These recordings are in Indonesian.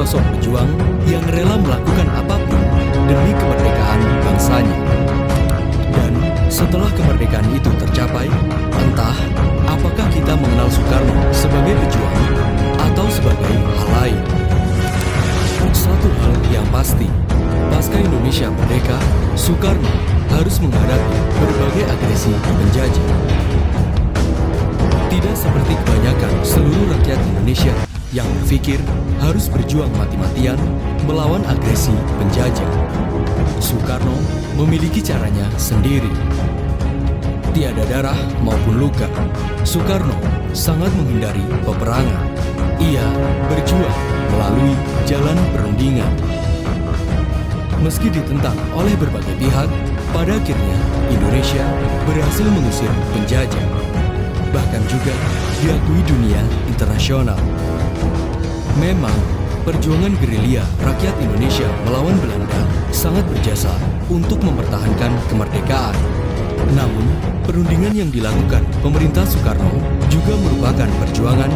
sosok pejuang yang rela melakukan apapun demi kemerdekaan bangsanya. Dan setelah kemerdekaan itu tercapai, entah apakah kita mengenal Soekarno sebagai pejuang atau sebagai hal lain. Satu hal yang pasti, pasca Indonesia merdeka, Soekarno harus menghadapi berbagai agresi penjajah. Tidak seperti kebanyakan seluruh rakyat Indonesia yang berpikir harus berjuang mati-matian melawan agresi penjajah. Soekarno memiliki caranya sendiri. Tiada darah maupun luka, Soekarno sangat menghindari peperangan. Ia berjuang melalui jalan perundingan. Meski ditentang oleh berbagai pihak, pada akhirnya Indonesia berhasil mengusir penjajah. Bahkan juga diakui dunia internasional. Memang, perjuangan gerilya rakyat Indonesia melawan Belanda sangat berjasa untuk mempertahankan kemerdekaan. Namun, perundingan yang dilakukan pemerintah Soekarno juga merupakan perjuangan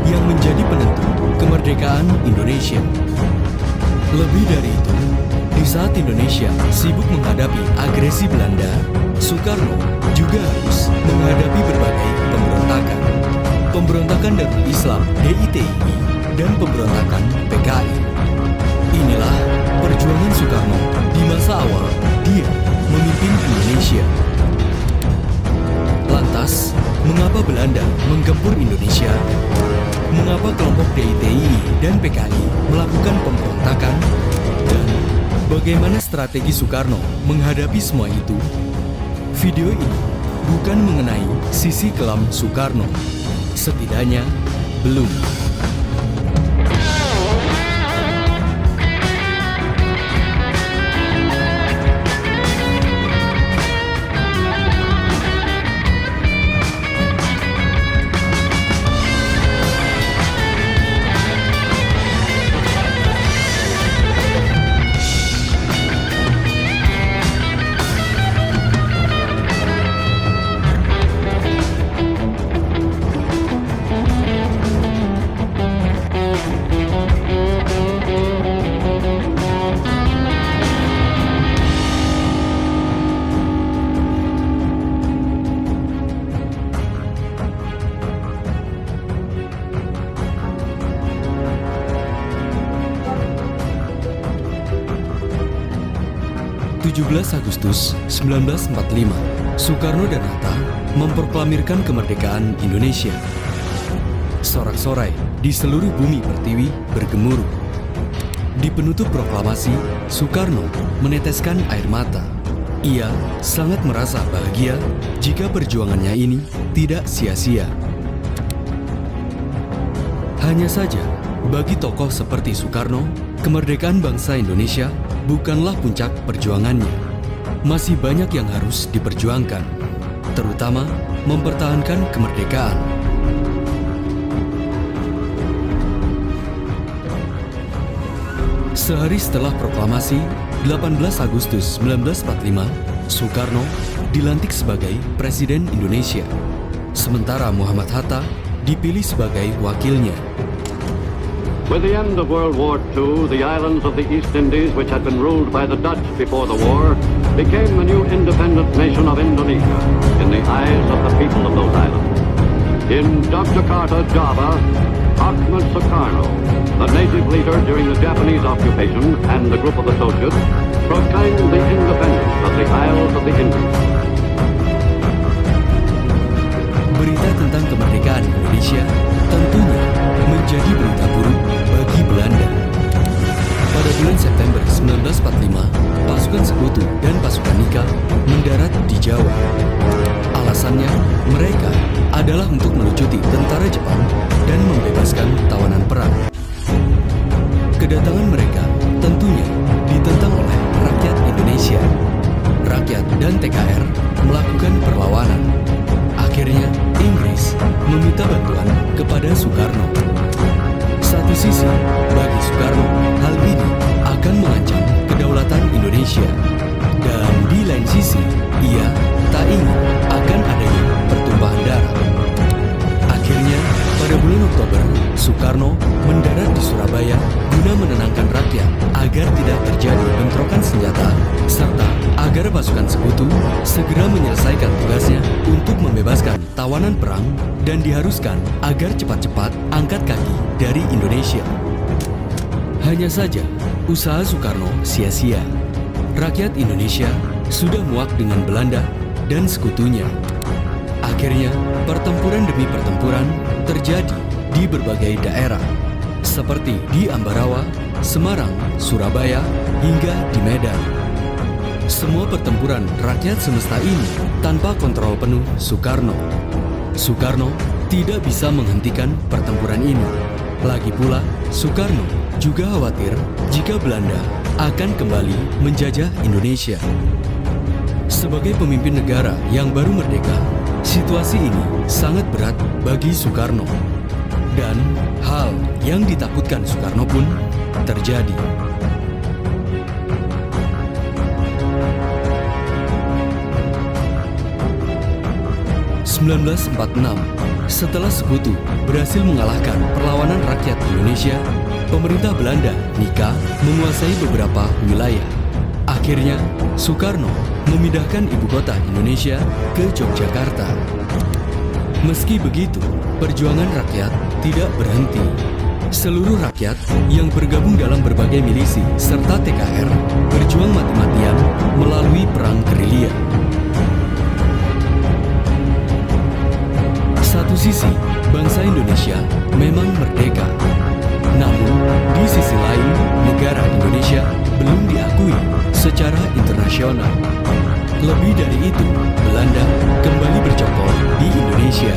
yang menjadi penentu kemerdekaan Indonesia. Lebih dari itu, di saat Indonesia sibuk menghadapi agresi Belanda, Soekarno juga harus menghadapi berbagai pemberontakan. Pemberontakan Darul Islam (DITI) dan pemberontakan PKI. Inilah perjuangan Soekarno di masa awal dia memimpin Indonesia. Lantas, mengapa Belanda menggempur Indonesia? Mengapa kelompok DITI dan PKI melakukan pemberontakan? Dan bagaimana strategi Soekarno menghadapi semua itu? Video ini bukan mengenai sisi kelam Soekarno. Setidaknya, belum. 17 Agustus 1945, Soekarno dan Hatta memproklamirkan kemerdekaan Indonesia. Sorak-sorai di seluruh bumi pertiwi bergemuruh. Di penutup proklamasi, Soekarno meneteskan air mata. Ia sangat merasa bahagia jika perjuangannya ini tidak sia-sia. Hanya saja, bagi tokoh seperti Soekarno, kemerdekaan bangsa Indonesia bukanlah puncak perjuangannya. Masih banyak yang harus diperjuangkan, terutama mempertahankan kemerdekaan. Sehari setelah proklamasi, 18 Agustus 1945, Soekarno dilantik sebagai Presiden Indonesia, sementara Muhammad Hatta dipilih sebagai wakilnya. With the end of World War II, the islands of the East Indies, which had been ruled by the Dutch before the war, became the new independent nation of Indonesia in the eyes of the people of those islands. In Yogyakarta, Java, Ahmad Sukarno, the native leader during the Japanese occupation and the group of associates, proclaimed the independence of the Isles of the Indies. Berita tentang kemerdekaan Indonesia tentunya menjadi berita buruk bagi Belanda. Pada bulan September 1945, pasukan Sekutu dan pasukan Nika mendarat di Jawa. Alasannya, mereka adalah untuk melucuti tentara Jepang dan membebaskan tawanan perang. Kedatangan mereka tentunya ditentang oleh rakyat Indonesia. Rakyat dan TKR melakukan perlawanan. Akhirnya, Inggris meminta bantuan kepada Soekarno. Satu sisi, bagi Soekarno, hal ini akan mengancam kedaulatan Indonesia. Dan di lain sisi, ia tak ingin akan adanya pertumpahan darah. Akhirnya, pada bulan Oktober Soekarno mendarat di Surabaya guna menenangkan rakyat agar tidak terjadi bentrokan senjata, serta agar pasukan sekutu segera menyelesaikan tugasnya untuk membebaskan tawanan perang dan diharuskan agar cepat-cepat angkat kaki dari Indonesia. Hanya saja, usaha Soekarno sia-sia. Rakyat Indonesia sudah muak dengan Belanda dan sekutunya. Akhirnya, pertempuran demi pertempuran terjadi di berbagai daerah, seperti di Ambarawa, Semarang, Surabaya, hingga di Medan. Semua pertempuran rakyat semesta ini tanpa kontrol penuh Soekarno. Soekarno tidak bisa menghentikan pertempuran ini. Lagi pula, Soekarno juga khawatir jika Belanda akan kembali menjajah Indonesia. Sebagai pemimpin negara yang baru merdeka, situasi ini sangat berat bagi Soekarno. Dan hal yang ditakutkan Soekarno pun terjadi. Tahun 1946, setelah sekutu berhasil mengalahkan perlawanan rakyat Indonesia, pemerintah Belanda Nika menguasai beberapa wilayah. Akhirnya, Soekarno memindahkan ibu kota Indonesia ke Yogyakarta. Meski begitu, perjuangan rakyat tidak berhenti. Seluruh rakyat yang bergabung dalam berbagai milisi serta TKR berjuang mati-matian melalui perang gerilya. Satu sisi, bangsa Indonesia memang merdeka. Namun, di sisi lain, negara Indonesia belum diakui secara internasional. Lebih dari itu, Belanda kembali bercokol di Indonesia.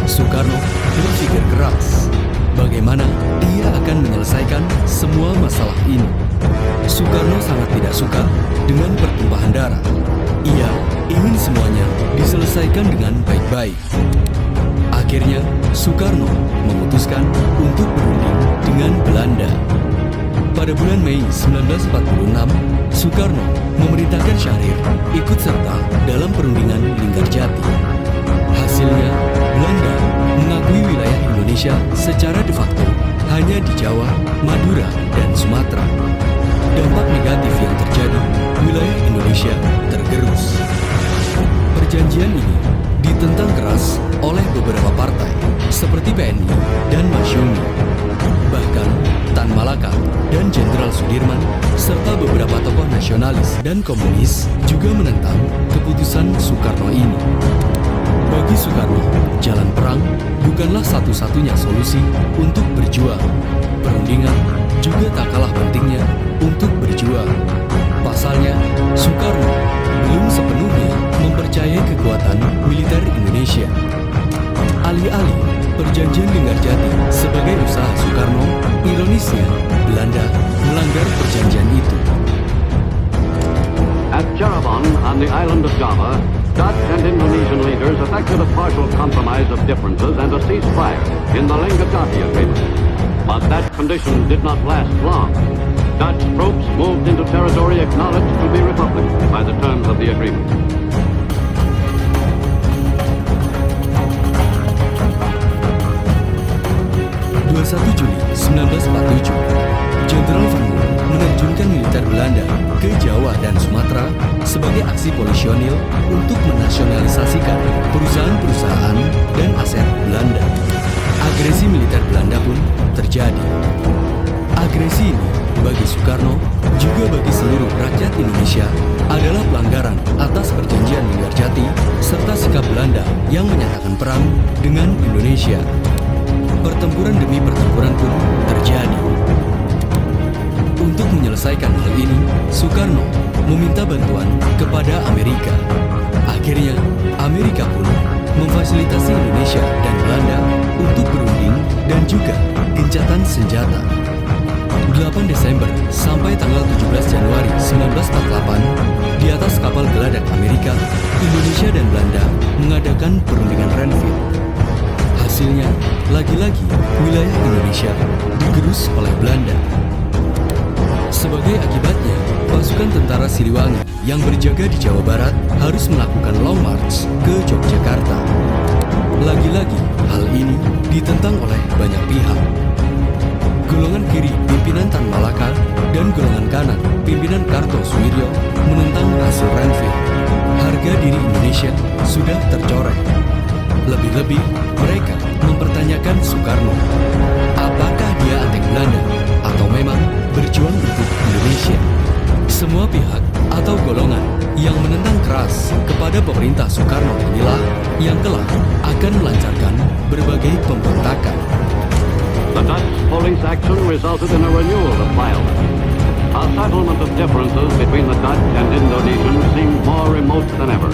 Soekarno berpikir keras bagaimana dia akan menyelesaikan semua masalah ini. Soekarno sangat tidak suka dengan pertumpahan darah. Ia ingin semuanya diselesaikan dengan baik-baik. Akhirnya, Soekarno memutuskan untuk berunding dengan Belanda. Pada bulan Mei 1946, Soekarno memerintahkan Syahrir ikut serta dalam perundingan Linggarjati. Hasilnya, Belanda mengakui wilayah Indonesia secara de facto hanya di Jawa, Madura, dan Sumatera. Dampak negatif yang terjadi, wilayah Indonesia tergerus. Perjanjian ini ditentang keras oleh beberapa partai seperti PNI dan Masyumi. Bahkan Tan Malaka dan Jenderal Sudirman serta beberapa tokoh nasionalis dan komunis juga menentang keputusan Soekarno ini. Bagi Soekarno, jalan perang bukanlah satu-satunya solusi untuk berjuang. Perundingan juga tak kalah pentingnya untuk berjuang. Pasalnya, Soekarno belum sepenuhnya mempercayai kekuatan militer Indonesia. Alih-alih perjanjian Linggarjati sebagai usaha Soekarno, ironisnya Belanda melanggar perjanjian itu. At Cirebon on the island of Java, Dutch and Indonesian leaders effected a partial compromise of differences and a ceasefire in the Linggarjati agreement. But that condition did not last long. Dutch troops moved into territory acknowledged to be republic by the terms of the agreement. Juli 1947, Jenderal Van Moon menerjunkan militer Belanda ke Jawa dan Sumatera sebagai aksi polisionil untuk menasionalisasikan perusahaan-perusahaan dan aset Belanda. Agresi militer Belanda pun terjadi. Agresi ini bagi Soekarno, juga bagi seluruh rakyat Indonesia, adalah pelanggaran atas perjanjian Linggarjati serta sikap Belanda yang menyatakan perang dengan Indonesia. Pertempuran demi pertempuran pun terjadi. Untuk menyelesaikan hal ini, Soekarno meminta bantuan kepada Amerika. Akhirnya, Amerika pun memfasilitasi Indonesia dan Belanda untuk berunding dan juga gencatan senjata. 8 Desember sampai tanggal 17 Januari 1948, di atas kapal geladak Amerika, Indonesia dan Belanda mengadakan perundingan Renville. Hasilnya, lagi-lagi wilayah Indonesia digerus oleh Belanda. Sebagai akibatnya, pasukan tentara Siliwangi yang berjaga di Jawa Barat harus melakukan long march ke Yogyakarta. Lagi-lagi, hal ini ditentang oleh banyak pihak. Golongan kiri pimpinan Tan Malaka dan golongan kanan pimpinan Kartosuwiryo menentang hasil Renville. Harga diri Indonesia sudah tercoreng. Lebih-lebih, mereka mempertanyakan Soekarno. Apakah dia antek Belanda atau memang berjuang untuk Indonesia? Semua pihak atau golongan yang menentang keras kepada pemerintah Soekarno inilah yang kelak akan melancarkan berbagai pemberontakan. The Dutch police action resulted in a renewal of violence. A settlement of differences between the Dutch and Indonesians seemed more remote than ever.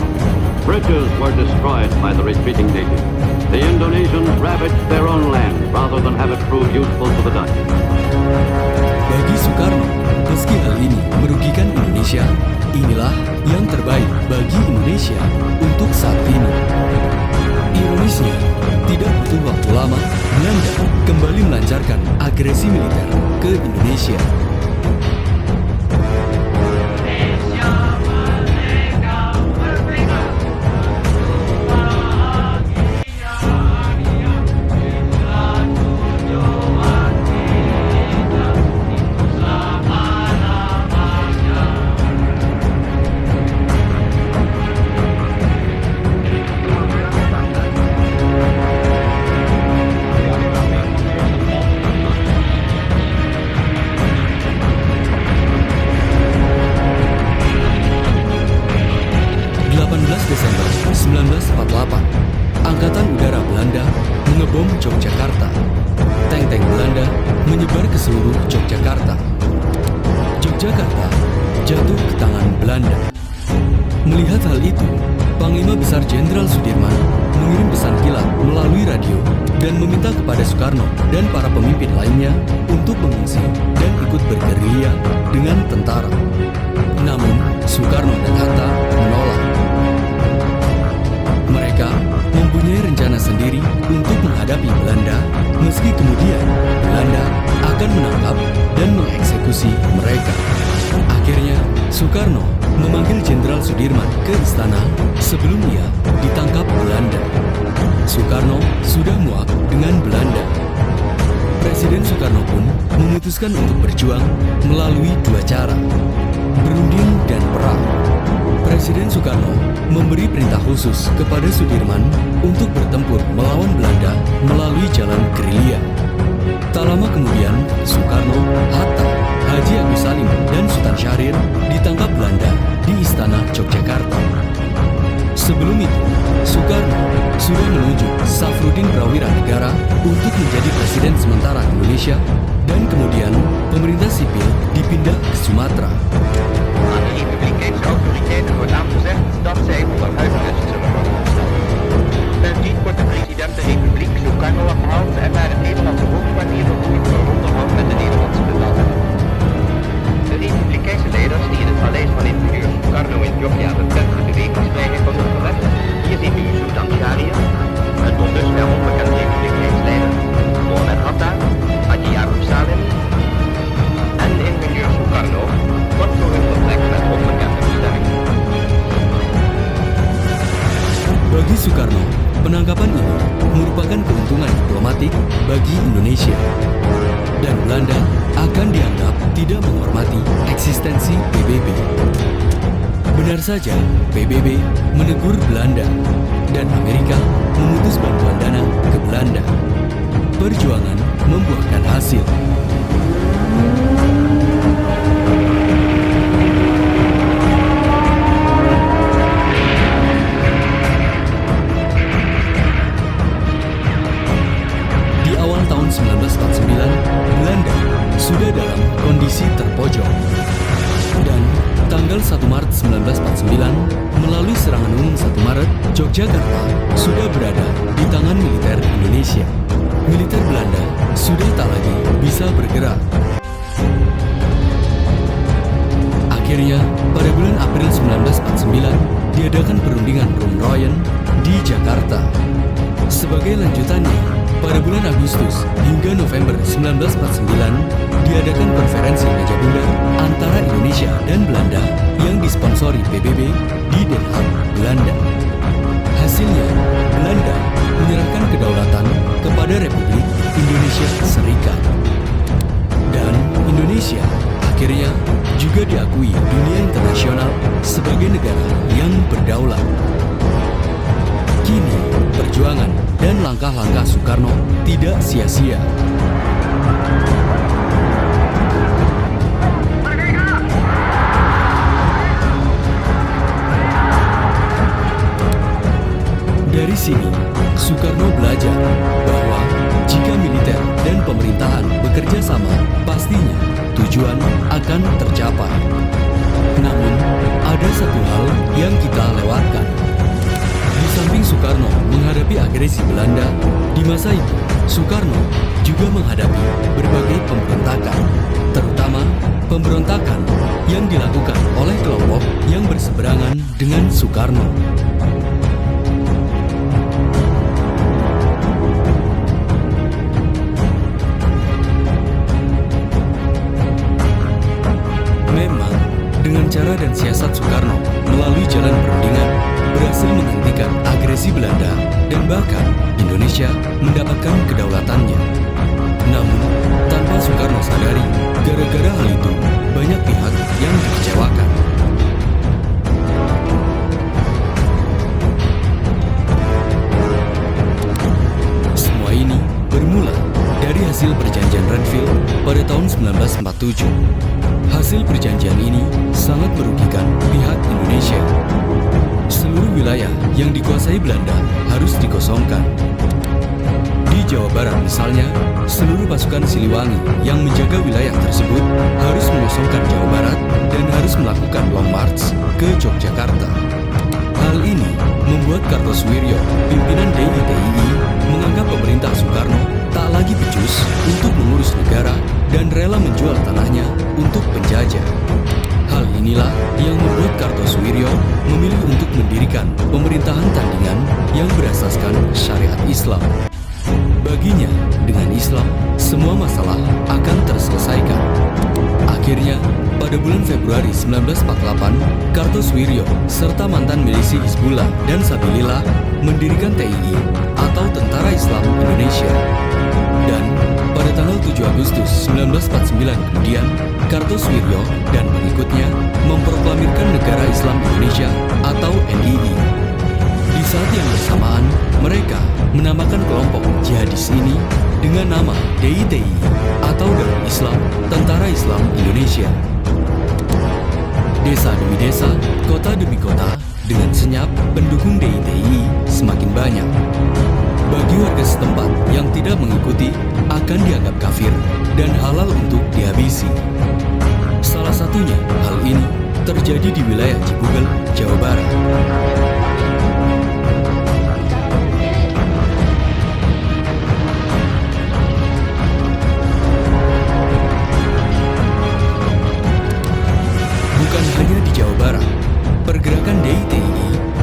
Bridges were destroyed by the retreating natives. The Indonesians ravaged their own land rather than have it prove useful to the Dutch. Bagi Soekarno, meski hal ini merugikan Indonesia, inilah yang terbaik bagi Indonesia untuk saat ini. Ironisnya, tidak butuh waktu lama, Belanda kembali melancarkan agresi militer ke Indonesia. Desember 1948, Angkatan Udara Belanda mengebom Yogyakarta. Tank-tank Belanda menyebar ke seluruh Yogyakarta. Yogyakarta jatuh ke tangan Belanda. Melihat hal itu, Panglima Besar Jenderal Sudirman mengirim pesan kilat melalui radio dan meminta kepada Soekarno dan para pemimpin lainnya untuk mengungsi dan ikut bergerilya dengan tentara. Namun, Soekarno dan Hatta menolak. Mereka mempunyai rencana sendiri untuk menghadapi Belanda, meski kemudian Belanda akan menangkap dan mengeksekusi mereka. Akhirnya, Soekarno memanggil Jenderal Sudirman ke istana sebelum ia ditangkap Belanda. Soekarno sudah muak dengan Belanda. Presiden Soekarno pun memutuskan untuk berjuang melalui dua cara, berunding dan perang. Presiden Soekarno memberi perintah khusus kepada Sudirman untuk bertempur melawan Belanda melalui jalan gerilya. Tak lama kemudian, Soekarno, Hatta, Haji Agus Salim, dan Sultan Syahrir ditangkap Belanda di Istana Yogyakarta. Sebelum itu, Soekarno sudah menunjuk Safruddin Prawira Negara untuk menjadi presiden sementara Indonesia, dan kemudian pemerintah sipil dipindah ke Sumatera. Aan de Republikeinse autoriteiten wordt aangezegd dat zij onder huisarrest zullen worden gesteld. Bovendien wordt de president de Republiek Sukarno afgehaald en naar het Nederlandse hoofdkwartier vervoerd voor onderhoud met de Nederlandse bevelhebber. De Republikeinse leiders die in het paleis van ingenieur Sukarno in Jogja beperkte bewegingsvrijheid was opgelegd. Hier ziet u Sultan Syahrir, een tot dusver onbekend Republikeins leider, Mohammed Hatta, Haji Agus Salim en ingenieur Sukarno, kort voor hun vertrek met onbekende bestemming. Bagi Soekarno, penangkapan ini merupakan keuntungan diplomatik bagi Indonesia. Dan Belanda akan dianggap tidak menghormati eksistensi PBB. Benar saja, PBB menegur Belanda, dan Amerika memutus bantuan dana ke Belanda. Perjuangan membuahkan hasil. Di awal tahun 1949, Belanda sudah dalam kondisi terpojok. Dan tanggal 1 Maret 1949, melalui serangan umum 1 Maret, Yogyakarta sudah berada di tangan militer Indonesia. Militer Belanda sudah tak lagi bisa bergerak. Akhirnya, pada bulan April 1949, diadakan perundingan Roem-Royen di Jakarta. Sebagai lanjutannya, pada bulan Agustus hingga November 1949, diadakan konferensi meja bundar antara Indonesia dan Belanda yang disponsori PBB di Den Haag, Belanda. Hasilnya, Belanda diakui dunia internasional sebagai negara yang berdaulat. Kini, perjuangan dan langkah-langkah Soekarno tidak sia-sia. Dari sini, Soekarno belajar bahwa jika militer dan pemerintahan bekerja sama, pastinya tujuan akan tercapai. Namun, ada satu hal yang kita lewatkan. Di samping Soekarno menghadapi agresi Belanda, di masa itu Soekarno juga menghadapi berbagai pemberontakan, terutama pemberontakan yang dilakukan oleh kelompok yang berseberangan dengan Soekarno. Memang, dengan cara dan siasat Soekarno melalui jalan perundingan berhasil menghentikan agresi Belanda dan bahkan Indonesia mendapatkan kedaulatannya. Namun, tanpa Soekarno sadari, gara-gara hal itu banyak pihak yang dikecewakan. Semua ini bermula dari hasil perjanjian Renville pada tahun 1947. Hasil perjanjian ini sangat merugikan pihak Indonesia. Seluruh wilayah yang dikuasai Belanda harus dikosongkan. Di Jawa Barat misalnya, seluruh pasukan Siliwangi yang menjaga wilayah tersebut harus mengosongkan Jawa Barat dan harus melakukan long march ke Yogyakarta. Hal ini membuat Kartosoewirjo, pimpinan DITII, menganggap pemerintah Soekarno tak lagi becus untuk mengurus negara dan rela menjual tanahnya untuk penjajah. Hal inilah yang membuat Kartosoewirjo memilih untuk mendirikan pemerintahan tandingan yang berasaskan syariat Islam. Baginya, dengan Islam, semua masalah akan terselesaikan. Akhirnya, pada bulan Februari 1948, Kartosoewirjo serta mantan milisi Hizbullah dan Sabilillah mendirikan TII atau Tentara Islam Indonesia. Dan pada tanggal 7 Agustus 1949 kemudian, Kartosoewirjo dan pengikutnya memproklamirkan Negara Islam Indonesia atau NII. Di saat yang bersamaan, mereka menamakan kelompok jihadis ini dengan nama DITII atau Darul Islam Tentara Islam Indonesia. Desa demi desa, kota demi kota, dengan senyap pendukung DITII semakin banyak. Bagi warga setempat yang tidak mengikuti akan dianggap kafir dan halal untuk dihabisi. Salah satunya hal ini terjadi di wilayah Cibubur, Jawa Barat. Bukan hanya di Jawa Barat, pergerakan DITII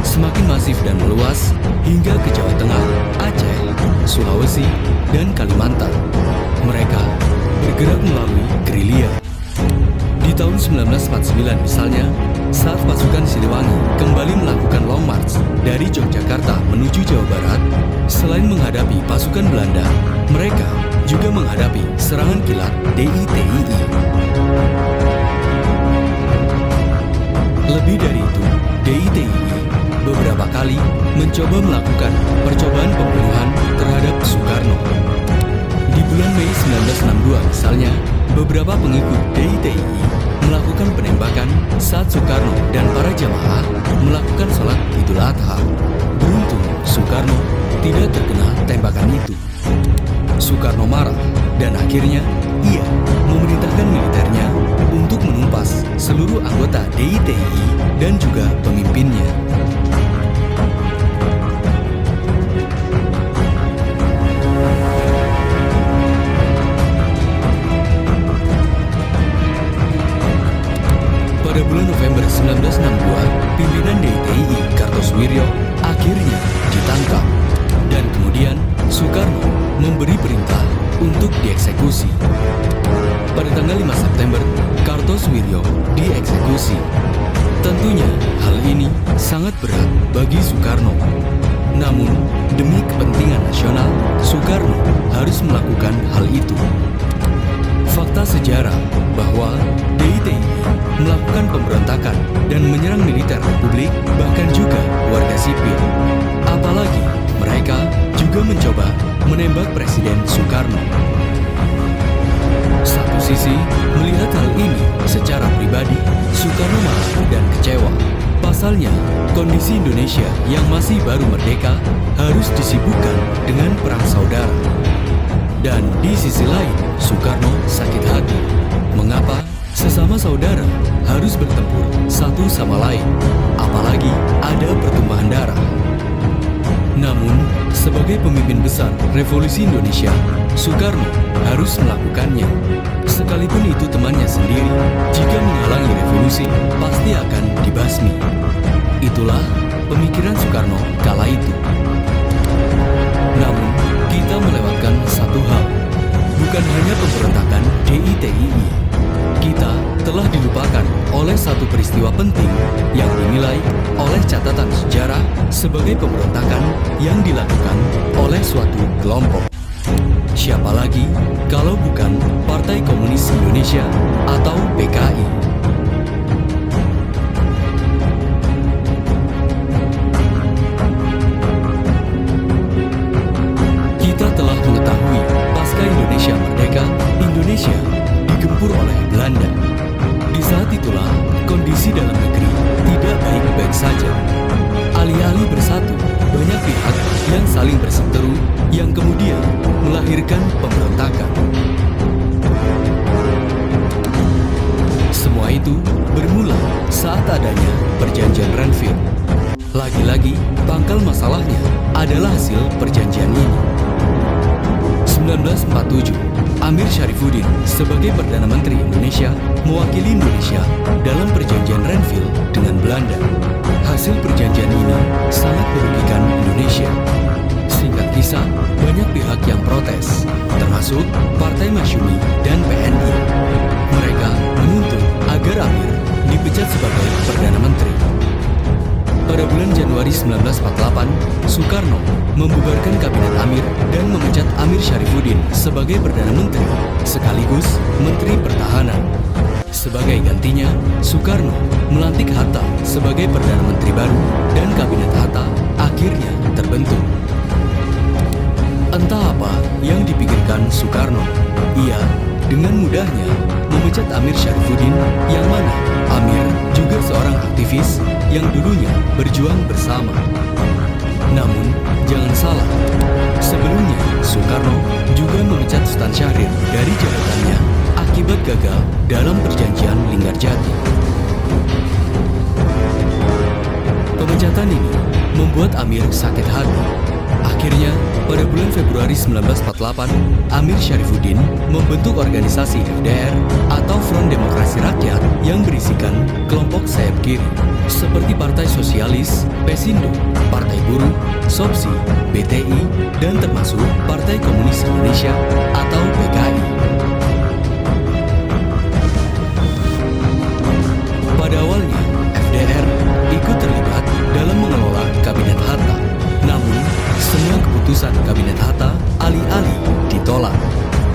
semakin masif dan meluas hingga ke Jawa Tengah, Aceh, Sulawesi, dan Kalimantan. Mereka bergerak melalui gerilya. Di tahun 1949 misalnya, saat pasukan Siliwangi kembali melakukan long march dari Yogyakarta menuju Jawa Barat, selain menghadapi pasukan Belanda, mereka juga menghadapi serangan kilat DITII. Lebih dari itu, DITII beberapa kali mencoba melakukan percobaan pembunuhan terhadap Soekarno. Di bulan Mei 1962 misalnya, beberapa pengikut DITII melakukan penembakan saat Soekarno dan para jamaah melakukan sholat Idul Adha. Beruntung, Soekarno tidak terkena tembakan itu. Soekarno marah dan akhirnya ia memerintahkan militernya untuk menumpas seluruh anggota DITII dan juga pemimpinnya. Pada bulan November 1962, pimpinan DITII Kartosoewirjo akhirnya ditangkap dan kemudian Soekarno memberi perintah untuk dieksekusi. Pada tanggal 5 September, Kartosoewirjo dieksekusi. Tentunya hal ini sangat berat bagi Soekarno. Namun, demi kepentingan nasional, Soekarno harus melakukan hal itu. fakta sejarah bahwa DITI melakukan pemberontakan dan menyerang militer Republik, bahkan juga warga sipil. Apalagi mereka juga mencoba menembak Presiden Soekarno. Satu sisi, melihat hal ini secara pribadi, Soekarno marah dan kecewa. Pasalnya, kondisi Indonesia yang masih baru merdeka harus disibukkan dengan perang saudara. Dan di sisi lain, Soekarno sakit hati. Mengapa sesama saudara harus bertempur satu sama lain, apalagi ada pertumpahan darah? Namun, sebagai pemimpin besar Revolusi Indonesia, Soekarno harus melakukannya. Sekalipun itu temannya sendiri, jika menghalangi revolusi, pasti akan dibasmi. Itulah pemikiran Soekarno kala itu. Namun, kita melewatkan satu hal. Bukan hanya pemberontakan DITI. Kita telah dilupakan oleh satu peristiwa penting yang dinilai oleh catatan sejarah sebagai pemberontakan yang dilakukan oleh suatu kelompok. Siapa lagi kalau bukan Partai Komunis Indonesia atau PKI. Kita telah mengetahui pasca Indonesia merdeka, Indonesia digempur oleh Belanda. Di saat itulah kondisi dalam negeri tidak baik-baik saja. Alih-alih bersatu, banyak pihak yang saling berseteru yang kemudian melahirkan pemberontakan. Semua itu bermula saat adanya Perjanjian Renville. Lagi-lagi, pangkal masalahnya adalah hasil perjanjian ini. 1947, Amir Syarifuddin sebagai Perdana Menteri Indonesia mewakili Indonesia dalam Perjanjian Renville dengan Belanda. Hasil perjanjian ini sangat merugikan Indonesia. Singkat kisah, banyak pihak yang protes, termasuk Partai Masyumi dan PNI. Mereka menuntut agar Amir dipecat sebagai Perdana Menteri. Pada bulan Januari 1948, Soekarno membubarkan Kabinet Amir dan memecat Amir Syarifuddin sebagai Perdana Menteri, sekaligus Menteri Pertahanan. Sebagai gantinya, Soekarno melantik Hatta sebagai Perdana Menteri baru dan Kabinet Hatta akhirnya terbentuk. Entah apa yang dipikirkan Soekarno, ia dengan mudahnya memecat Amir Syarifuddin yang mana Amir juga seorang aktivis yang dulunya berjuang bersama. Namun, jangan salah, sebelumnya Soekarno juga memecat Sultan Syahrir dari jabatannya akibat gagal dalam perjanjian Linggarjati. Pemecatan ini membuat Amir sakit hati. Akhirnya, pada bulan Februari 1948, Amir Syarifuddin membentuk organisasi FDR atau Front Demokrasi Rakyat yang berisikan kelompok sayap kiri seperti Partai Sosialis, Pesindo, Partai Buruh, SOPSI, BTI, dan termasuk Partai Komunis Indonesia atau PKI. Pada awalnya, FDR ikut terlibat dalam mengelola Kabinet Hatta. Namun, semua keputusan Kabinet Hatta alih-alih ditolak.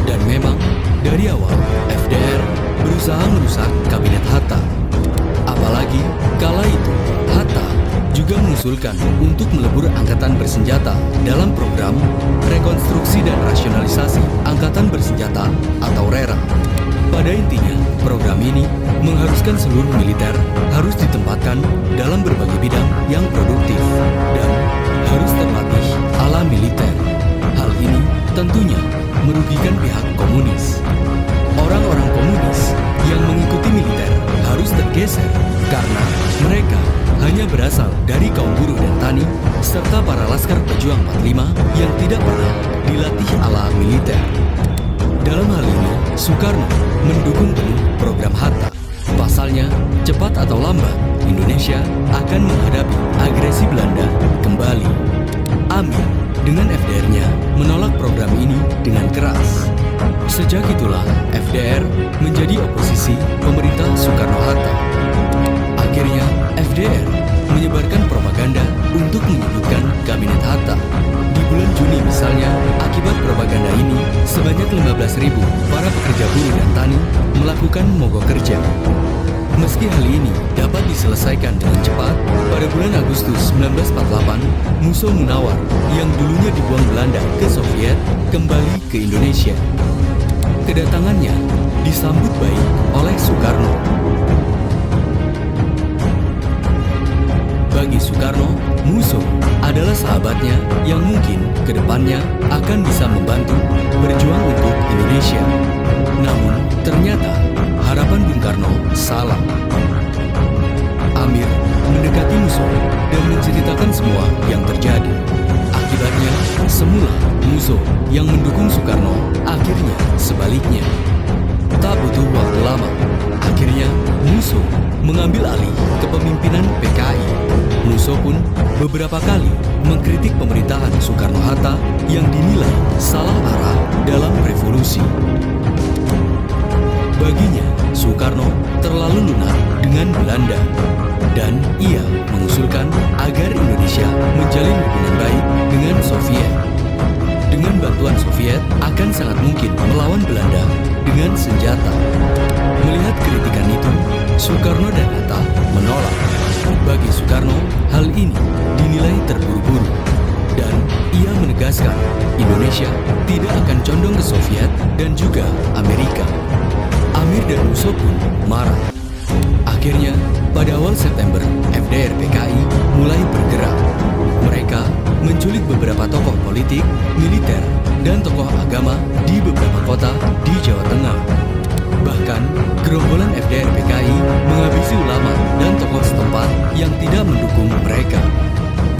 Dan memang, dari awal, FDR berusaha merusak Kabinet Hatta. Apalagi, kala itu, Hatta juga mengusulkan untuk melebur angkatan bersenjata dalam program Rekonstruksi dan Rasionalisasi Angkatan Bersenjata atau RERA. Pada intinya, program ini mengharuskan seluruh militer harus ditempatkan dalam berbagai bidang yang produktif dan harus terlatih ala militer. Hal ini tentunya merugikan pihak komunis. Orang-orang komunis yang mengikuti militer harus tergeser karena mereka hanya berasal dari kaum buruh dan tani serta para laskar pejuang 45 yang tidak pernah dilatih ala militer. Dalam hal ini, Soekarno mendukung penuh program Hatta. Pasalnya, cepat atau lambat, Indonesia akan menghadapi agresi Belanda kembali. Amir dengan FDR-nya menolak program ini dengan keras. Sejak itulah FDR menjadi oposisi pemerintah Soekarno-Hatta. Akhirnya FDR menyebarkan propaganda untuk menyudutkan Kabinet Hatta. Di bulan Juni misalnya, akibat propaganda ini, sebanyak 15.000 para pekerja buruh dan diselesaikan dengan cepat, pada bulan Agustus 1948, Musso Munawar yang dulunya dibuang Belanda ke Soviet kembali ke Indonesia. Kedatangannya disambut baik oleh Soekarno. Bagi Soekarno, Musso adalah sahabatnya yang mungkin ke depannya akan bisa membantu berjuang untuk Indonesia. Namun, ternyata harapan Bung Karno salah. Amir mendekati Musso dan menceritakan semua yang terjadi. Akibatnya, semula Musso yang mendukung Soekarno akhirnya sebaliknya. Tak butuh waktu lama, akhirnya Musso mengambil alih kepemimpinan PKI. Musso pun beberapa kali mengkritik pemerintahan Soekarno-Hatta yang dinilai salah arah dalam revolusi. Baginya, Soekarno terlalu lunak dengan Belanda dan ia mengusulkan agar Indonesia menjalin hubungan baik dengan Soviet. Dengan bantuan Soviet akan sangat mungkin melawan Belanda dengan senjata. Melihat kritikan itu, Soekarno dan Hatta menolak. Bagi Soekarno, hal ini dinilai terburu-buru dan ia menegaskan Indonesia tidak akan condong ke Soviet dan juga Amerika. Amir dan Musso pun marah. Akhirnya, pada awal September, FDR PKI mulai bergerak. Mereka menculik beberapa tokoh politik, militer, dan tokoh agama di beberapa kota di Jawa Tengah. Bahkan, gerombolan FDR PKI menghabisi ulama dan tokoh setempat yang tidak mendukung mereka.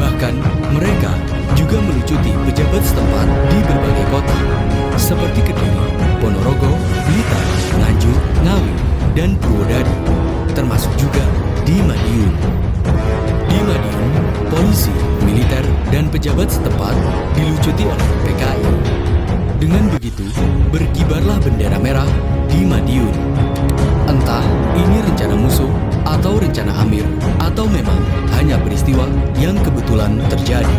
Bahkan, mereka juga melucuti pejabat setempat di berbagai kota, seperti Kediri, Ponorogo, Blitar, Nganjuk, Ngawi, dan Purwodadi, termasuk juga di Madiun. Di Madiun, polisi, militer, dan pejabat setempat dilucuti oleh PKI. Dengan begitu, berkibarlah bendera merah di Madiun. Entah ini rencana Musso atau rencana Amir, atau memang hanya peristiwa yang kebetulan terjadi.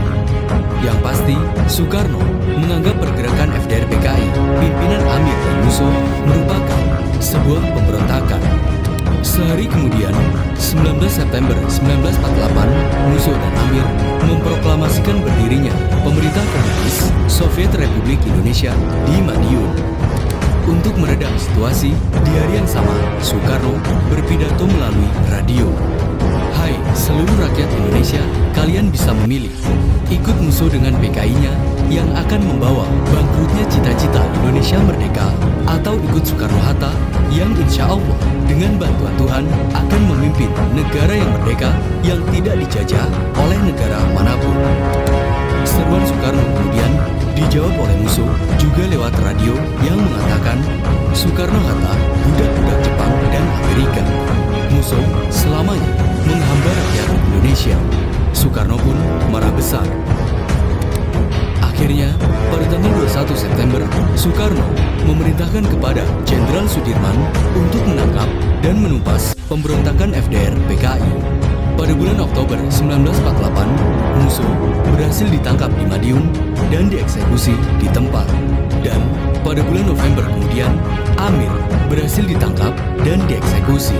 Yang pasti, Soekarno menganggap pergerakan FDR PKI, pimpinan Amir dan Musso, merupakan sebuah pemberontakan. Sehari kemudian, 19 September 1948, Musso dan Amir memproklamasikan berdirinya Pemerintah Komunis Soviet Republik Indonesia di Madiun. Untuk meredam situasi, di hari yang sama, Soekarno berpidato melalui radio. Hai seluruh rakyat Indonesia, kalian bisa memilih. Ikut Musso dengan PKI-nya yang akan membawa bangkrutnya cita-cita Indonesia merdeka, atau ikut Soekarno-Hatta yang insya Allah dengan bantuan Tuhan akan memimpin negara yang merdeka yang tidak dijajah oleh negara manapun. Seruan Soekarno kemudian dijawab oleh Musso juga lewat radio yang mengatakan Soekarno-Hatta budak-budak Jepang dan Amerika. Musso selamanya menghamba rakyat Indonesia. Soekarno pun marah besar. Akhirnya, pada tanggal 21 September, Soekarno memerintahkan kepada Jenderal Sudirman untuk menangkap dan menumpas pemberontakan FDR PKI. Pada bulan Oktober 1948, Musso berhasil ditangkap di Madiun dan dieksekusi di tempat. Dan pada bulan November kemudian, Amir berhasil ditangkap dan dieksekusi.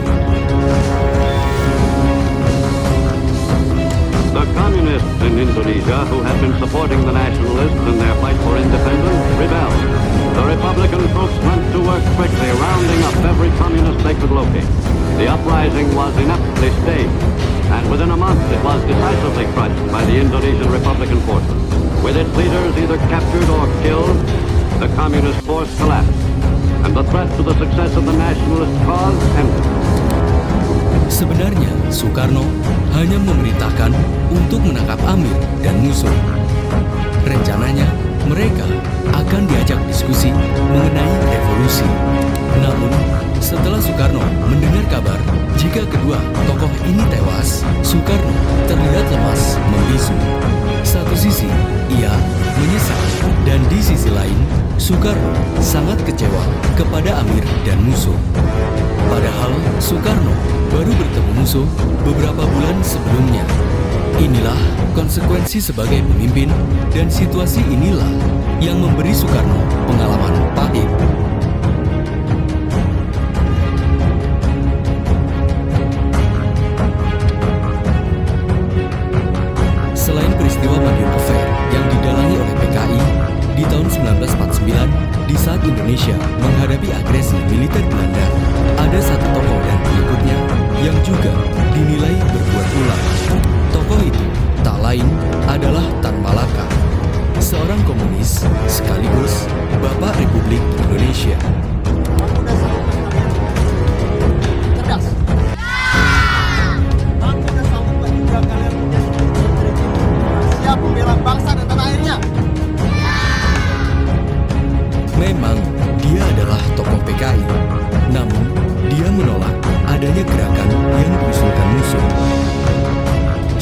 The communists in Indonesia, who had been supporting the nationalists in their fight for independence, rebelled. The Republican troops went to work quickly, rounding up every communist they could locate. The uprising was ineptly staged, and within a month it was decisively crushed by the Indonesian Republican forces. With its leaders either captured or killed, the communist force collapsed, and the threat to the success of the nationalist cause ended. Sebenarnya, Soekarno hanya memerintahkan untuk menangkap Amir dan Musso. Rencananya, mereka akan diajak diskusi mengenai revolusi. Namun, setelah Soekarno mendengar kabar jika kedua tokoh ini tewas, Soekarno terlihat lemas membisu. Satu sisi, ia menyesal, dan di sisi lain, Soekarno sangat kecewa kepada Amir dan Musso. Padahal Soekarno baru bertemu Musso beberapa bulan sebelumnya. Inilah konsekuensi sebagai pemimpin, dan situasi inilah yang memberi Soekarno pengalaman pahit.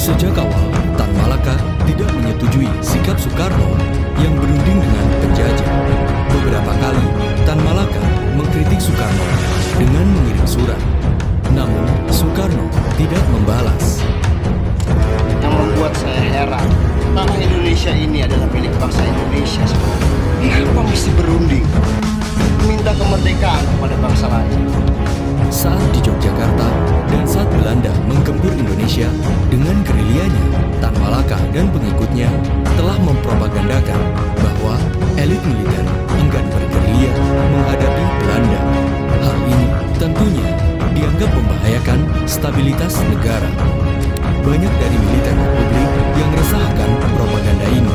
Sejak awal, Tan Malaka tidak menyetujui sikap Soekarno yang berunding dengan penjajah. Beberapa kali, Tan Malaka mengkritik Soekarno dengan mengirim surat. Namun, Soekarno tidak membalas. Yang membuat saya heran, tanah Indonesia ini adalah milik bangsa Indonesia semua. Kenapa mesti berunding? Minta kemerdekaan kepada bangsa lain. Saat di Yogyakarta dan saat Belanda menggempur Indonesia dengan gerilyanya, Tan Malaka dan pengikutnya telah mempropagandakan bahwa elit militer enggan bergerilya menghadapi Belanda. Hal ini tentunya dianggap membahayakan stabilitas negara. Banyak dari militer Republik yang resah akan propaganda ini,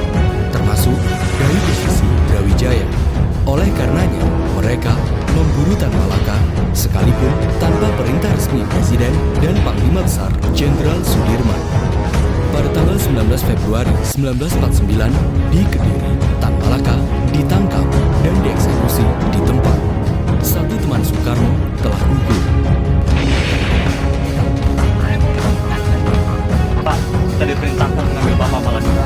termasuk dari divisi Brawijaya. Oleh karenanya, mereka memburu Tan Malaka sekalipun tanpa perintah resmi Presiden dan Panglima Besar Jenderal Sudirman. Pada tanggal 19 Februari 1949 di Kediri, Tan Malaka ditangkap dan dieksekusi di tempat. Satu teman Soekarno telah gugur. Pak, kita diperintahkan mengambil Bapak malam ini.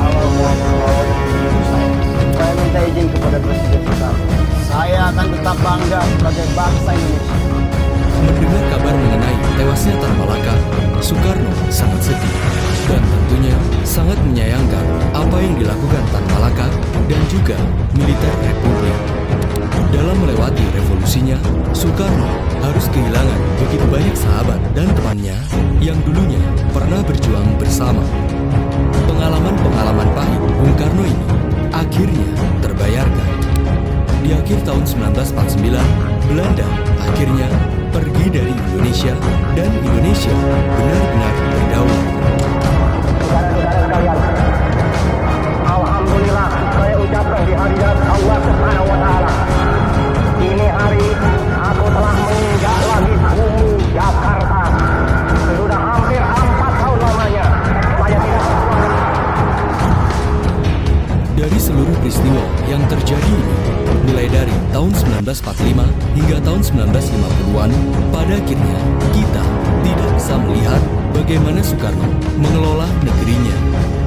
Saya minta izin kepada Presiden Soekarno. Saya akan tetap bangga sebagai bangsa Indonesia. Mendengar kabar mengenai tewasnya Tan Malaka, Soekarno sangat sedih dan tentunya sangat menyayangkan apa yang dilakukan Tan Malaka dan juga militer Republik. Dalam melewati revolusinya, Soekarno harus kehilangan begitu banyak sahabat dan temannya yang dulunya pernah berjuang bersama. Pengalaman-pengalaman pahit Bung Karno ini akhirnya terbayarkan. Di akhir tahun 1949, Belanda akhirnya pergi dari Indonesia dan Indonesia benar-benar berdaulat. Saudara-saudara sekalian, alhamdulillah saya ucapkan di hadirat Allah Subhanahu wa taala. Ini hari aku telah menginjak lagi bumi Jakarta. Sudah hampir 4 tahun lamanya saya tidak Dari seluruh peristiwa yang terjadi ini, mulai dari tahun 1945 hingga tahun 1950-an, pada akhirnya kita tidak bisa melihat bagaimana Soekarno mengelola negerinya.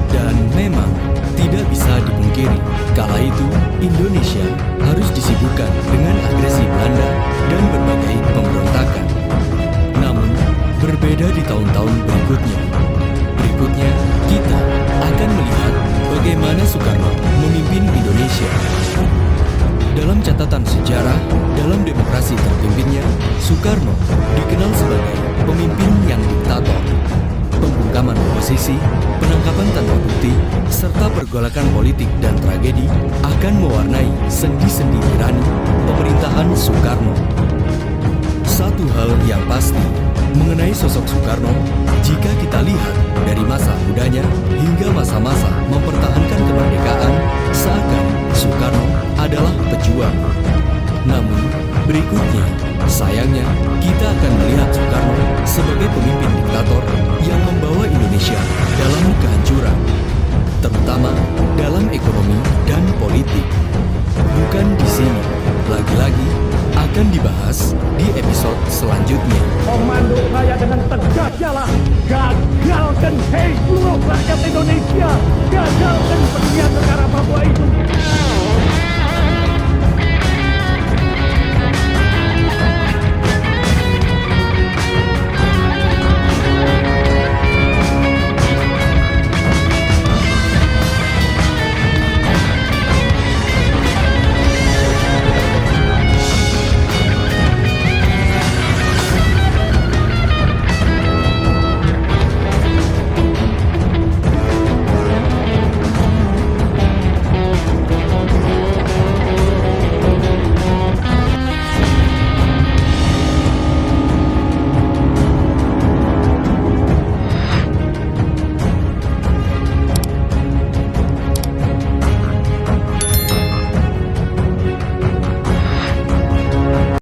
Dan memang tidak bisa dipungkiri, kala itu Indonesia harus disibukkan dengan agresi Belanda dan berbagai pemberontakan. Namun, berbeda di tahun-tahun berikutnya. Berikutnya, kita akan melihat bagaimana Soekarno memimpin Indonesia. Dalam catatan sejarah, dalam demokrasi terpimpinnya, Soekarno dikenal sebagai pemimpin yang diktator. Pembungkaman oposisi, penangkapan tanpa bukti, serta pergolakan politik dan tragedi akan mewarnai sendi-sendi tirani pemerintahan Soekarno. Satu hal yang pasti mengenai sosok Soekarno, jika kita lihat dari masa mudanya hingga masa-masa mempertahankan kemerdekaan, seakan Soekarno adalah pejuang. Namun, berikutnya, sayangnya, kita akan melihat Soekarno sebagai pemimpin diktator yang membawa Indonesia dalam kehancuran, terutama dalam ekonomi dan politik. Bukan di sini, lagi-lagi akan dibahas di episode selanjutnya. komando saya dengan tegas ialah gagalkan hei seluruh rakyat Indonesia, gagalkan pergian negara Papua itu.